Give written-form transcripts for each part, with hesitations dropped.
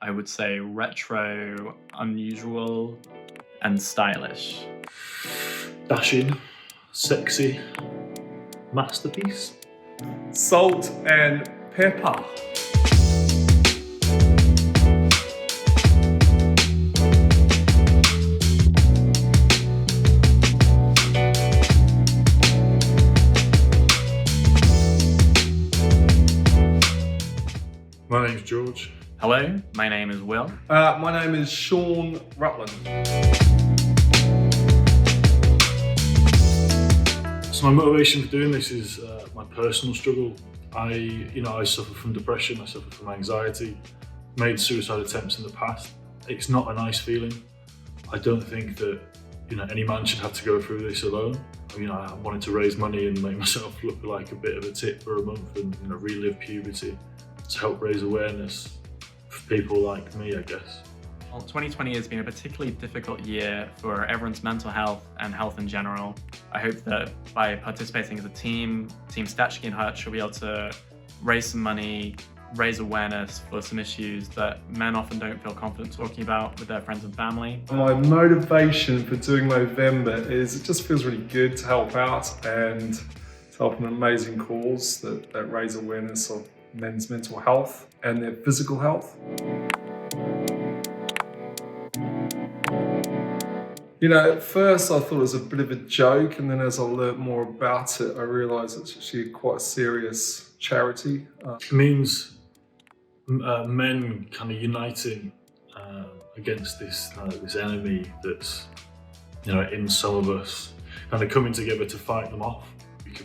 I would say retro, unusual, and stylish. Dashing, sexy, masterpiece. Salt and pepper. My name's George. Hello, my name is Will. My name is Shaun Rutland. So my motivation for doing this is my personal struggle. I suffer from depression, I suffer from anxiety, made suicide attempts in the past. It's not a nice feeling. I don't think that any man should have to go through this alone. I wanted to raise money and make myself look like a bit of a tit for a month and relive puberty to help raise awareness for people like me, I guess. Well, 2020 has been a particularly difficult year for everyone's mental health and health in general. I hope that by participating as a team Stachesky and Hutch will be able to raise some money, raise awareness for some issues that men often don't feel confident talking about with their friends and family. My motivation for doing Movember is it just feels really good to help out and to help an amazing cause that raise awareness of men's mental health and their physical health. At first I thought it was a bit of a joke, and then as I learnt more about it, I realised it's actually quite a serious charity. It means men kind of uniting against this enemy that's in some of us, kind of coming together to fight them off.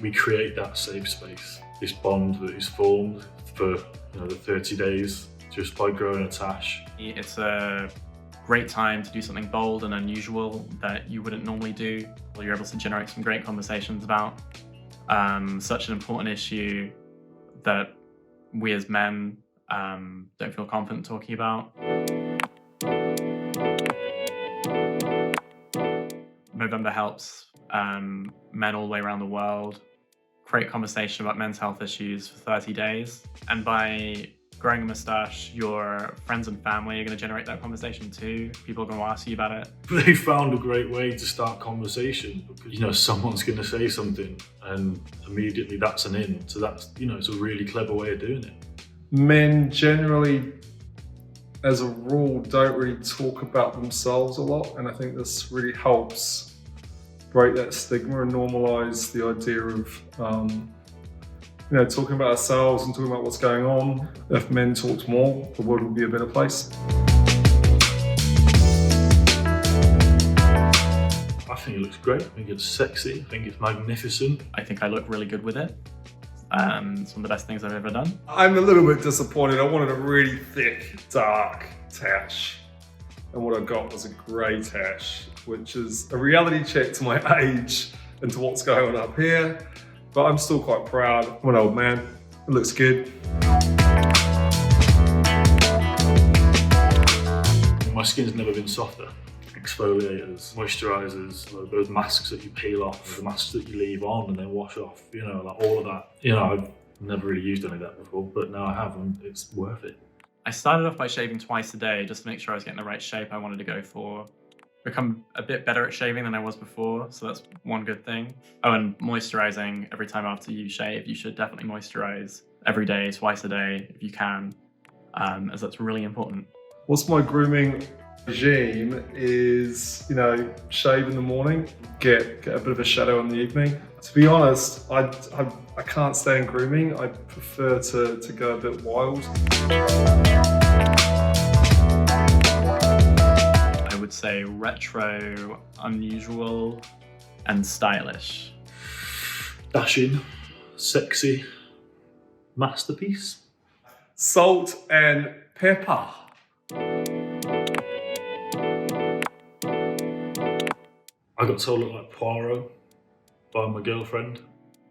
We create that safe space, this bond that is formed for the 30 days just by growing a tash. It's a great time to do something bold and unusual that you wouldn't normally do. You're able to generate some great conversations about such an important issue that we as men don't feel confident talking about. Movember helps men all the way around the world create conversation about men's health issues for 30 days. And by growing a moustache, your friends and family are going to generate that conversation too. People are going to ask you about it. They found a great way to start conversation because someone's going to say something and immediately that's an in. So that's it's a really clever way of doing it. Men generally, as a rule, don't really talk about themselves a lot, and I think this really helps break that stigma and normalise the idea of talking about ourselves and talking about what's going on. If men talked more, the world would be a better place. I think it looks great. I think it's sexy. I think it's magnificent. I think I look really good with it. It's one of the best things I've ever done. I'm a little bit disappointed. I wanted a really thick, dark tash. And what I got was a grey tash, which is a reality check to my age and to what's going on up here. But I'm still quite proud. I'm an old man. It looks good. My skin's never been softer. Exfoliators, moisturisers, those masks that you peel off, the masks that you leave on and then wash off, all of that. I've never really used any of that before, but now I have, and it's worth it. I started off by shaving twice a day just to make sure I was getting the right shape I wanted to go for. Become a bit better at shaving than I was before, so that's one good thing. Oh, and moisturising every time after you shave. You should definitely moisturise every day, twice a day if you can, as that's really important. What's my grooming regime is, shave in the morning, get a bit of a shadow in the evening. To be honest, I can't stand grooming. I prefer to go a bit wild. I would say retro, unusual, and stylish. Dashing, sexy, masterpiece. Salt and pepper. I got told I look like Poirot by my girlfriend.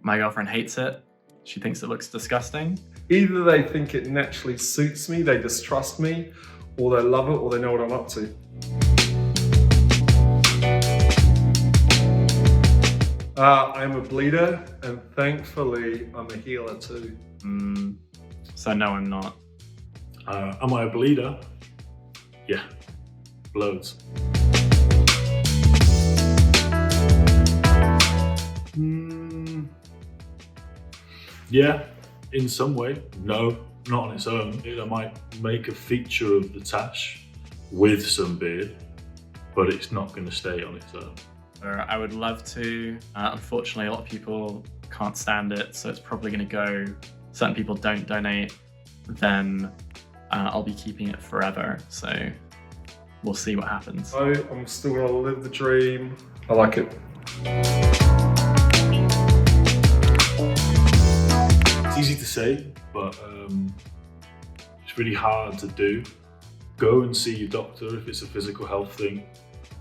My girlfriend hates it. She thinks it looks disgusting. Either they think it naturally suits me, they distrust me, or they love it, or they know what I'm up to. I'm a bleeder, and thankfully, I'm a healer too. So no, I'm not. Am I a bleeder? Yeah, loads. Yeah, in some way. No, not on its own. I might make a feature of the tash with some beard, but it's not going to stay on its own. I would love to. Unfortunately, a lot of people can't stand it, so it's probably going to go. Certain people don't donate, then I'll be keeping it forever. So we'll see what happens. I'm still going to live the dream. I like it. It's easy to say, but it's really hard to do. Go and see your doctor if it's a physical health thing.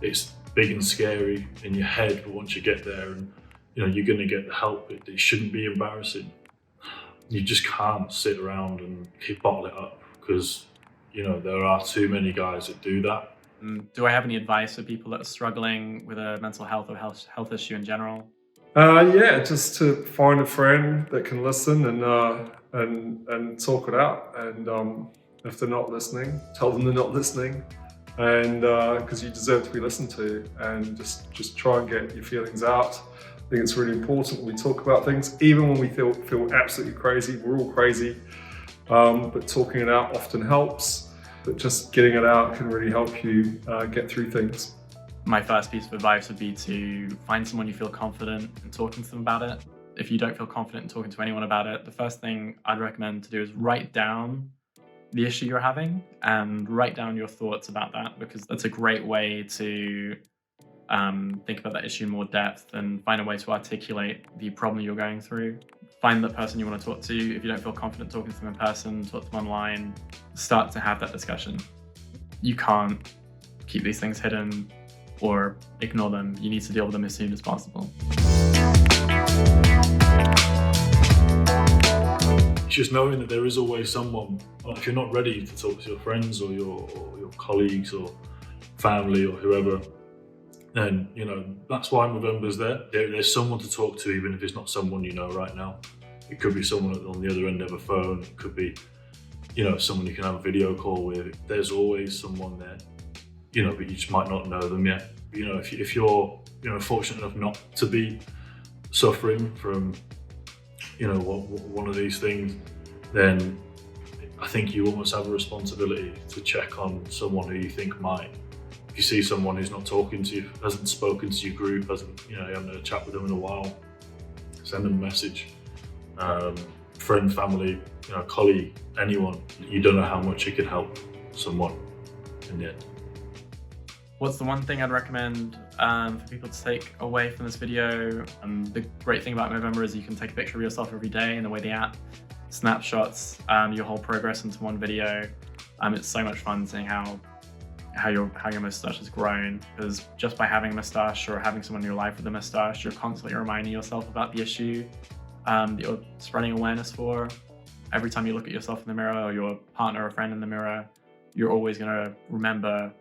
It's big and scary in your head, but once you get there, and you're going to get the help. It shouldn't be embarrassing. You just can't sit around and bottle it up, because there are too many guys that do that. Do I have any advice for people that are struggling with a mental health or health issue in general? Yeah, just to find a friend that can listen and talk it out. And if they're not listening, tell them they're not listening. And because you deserve to be listened to, and just try and get your feelings out. I think it's really important when we talk about things, even when we feel absolutely crazy. We're all crazy, but talking it out often helps. But just getting it out can really help you get through things. My first piece of advice would be to find someone you feel confident in talking to them about it. If you don't feel confident in talking to anyone about it, the first thing I'd recommend to do is write down the issue you're having and write down your thoughts about that, because that's a great way to think about that issue in more depth and find a way to articulate the problem you're going through. Find the person you want to talk to. If you don't feel confident talking to them in person, talk to them online. Start to have that discussion. You can't keep these things hidden or ignore them. You need to deal with them as soon as possible. It's just knowing that there is always someone. If you're not ready to talk to your friends or your colleagues or family or whoever, then that's why Movember's there. There's someone to talk to, even if it's not someone you know right now. It could be someone on the other end of a phone. It could be someone you can have a video call with. There's always someone there. But you just might not know them yet. If you're fortunate enough not to be suffering from one of these things, then I think you almost have a responsibility to check on someone who you think might. If you see someone who's not talking to you, hasn't spoken to your group, you haven't had a chat with them in a while, send them a message. Friend, family, colleague, anyone. You don't know how much it can help someone in the end. What's the one thing I'd recommend for people to take away from this video? The great thing about Movember is you can take a picture of yourself every day, and the way the app snapshots your whole progress into one video. It's so much fun seeing how your moustache has grown, because just by having a moustache or having someone in your life with a moustache, you're constantly reminding yourself about the issue that you're spreading awareness for. Every time you look at yourself in the mirror, or your partner or friend in the mirror, you're always going to remember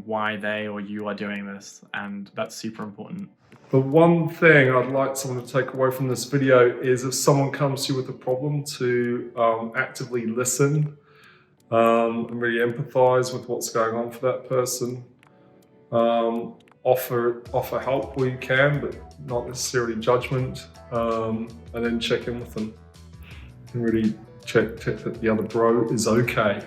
why they or you are doing this, and that's super important. The one thing I'd like someone to take away from this video is, if someone comes to you with a problem, to actively listen and really empathize with what's going on for that person. Offer help where you can, but not necessarily judgment, and then check in with them and really check that the other bro is okay.